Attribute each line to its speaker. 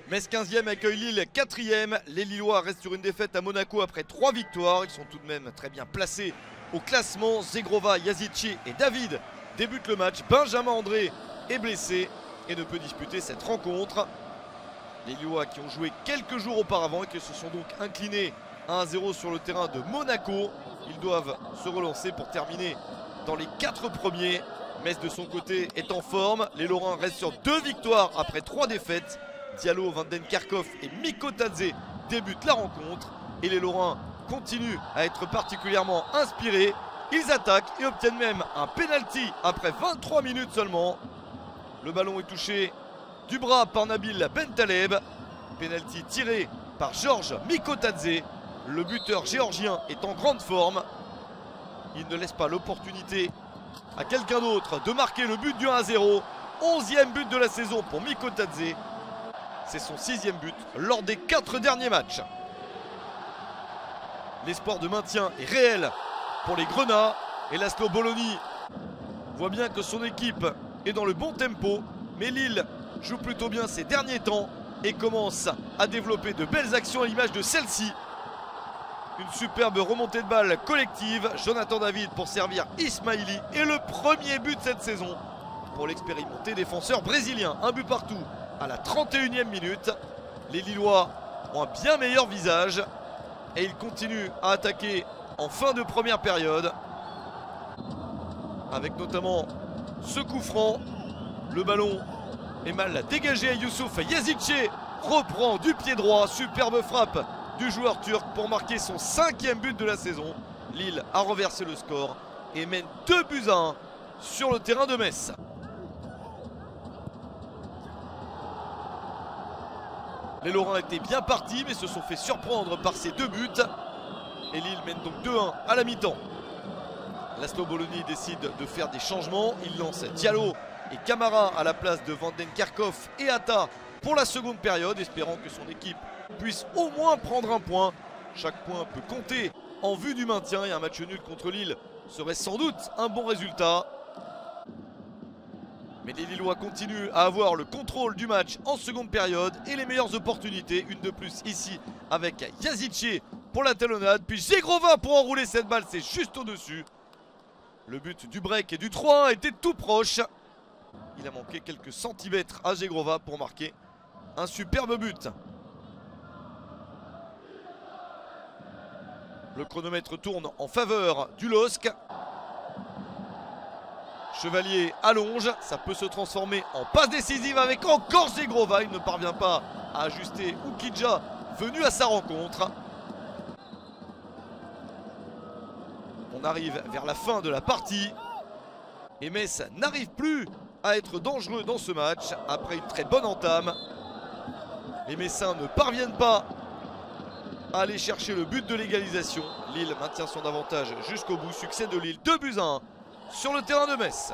Speaker 1: Metz 15e accueille Lille 4e. Les Lillois restent sur une défaite à Monaco après 3 victoires. Ils sont tout de même très bien placés au classement. Zegrova, Yazici et David débutent le match. Benjamin André est blessé et ne peut disputer cette rencontre. Les Lillois qui ont joué quelques jours auparavant et qui se sont donc inclinés 1-0 sur le terrain de Monaco. Ils doivent se relancer pour terminer dans les 4 premiers. Metz de son côté est en forme. Les Lorrains restent sur 2 victoires après 3 défaites. Diallo, Van den Kerkhoff et Mikotadze débutent la rencontre. Et les Lorrains continuent à être particulièrement inspirés. Ils attaquent et obtiennent même un penalty après 23 minutes seulement. Le ballon est touché du bras par Nabil Bentaleb. Penalty tiré par Georges Mikotadze. Le buteur géorgien est en grande forme. Il ne laisse pas l'opportunité à quelqu'un d'autre de marquer le but du 1-0. 11e but de la saison pour Mikotadze. C'est son 6e but lors des 4 derniers matchs. L'espoir de maintien est réel pour les Grenats. Et Laszlo Bologna voit bien que son équipe est dans le bon tempo. Mais Lille joue plutôt bien ces derniers temps et commence à développer de belles actions à l'image de celle-ci. Une superbe remontée de balle collective. Jonathan David pour servir Ismaili. Et le premier but de cette saison pour l'expérimenté défenseur brésilien. Un but partout à la 31e minute. Les Lillois ont un bien meilleur visage. Et ils continuent à attaquer en fin de première période. Avec notamment ce coup franc. Le ballon est mal dégagé à Youssouf Yazici. Reprend du pied droit. Superbe frappe du joueur turc pour marquer son 5e but de la saison. Lille a renversé le score et mène 2-1 sur le terrain de Metz. Les Lorrains étaient bien partis mais se sont fait surprendre par ces 2 buts. Et Lille mène donc 2-1 à la mi-temps. Laszlo Bologna décide de faire des changements. Il lance Diallo et Camara à la place de Van den Kerkhoff et Atta pour la seconde période, espérant que son équipe puisse au moins prendre un point. Chaque point peut compter en vue du maintien et un match nul contre Lille serait sans doute un bon résultat. Mais les Lillois continuent à avoir le contrôle du match en seconde période et les meilleures opportunités. Une de plus ici avec Yazici pour la talonnade. Puis Zegrova pour enrouler cette balle, c'est juste au-dessus. Le but du break et du 3-1 était tout proche. Il a manqué quelques centimètres à Zegrova pour marquer un superbe but. Le chronomètre tourne en faveur du LOSC. Chevalier allonge, ça peut se transformer en passe décisive avec encore Zegrova. Il ne parvient pas à ajuster Oukidja venu à sa rencontre. On arrive vers la fin de la partie. Et Metz n'arrive plus à être dangereux dans ce match après une très bonne entame. Les Messins ne parviennent pas à aller chercher le but de l'égalisation. Lille maintient son avantage jusqu'au bout. Succès de Lille, 2-1 sur le terrain de Metz.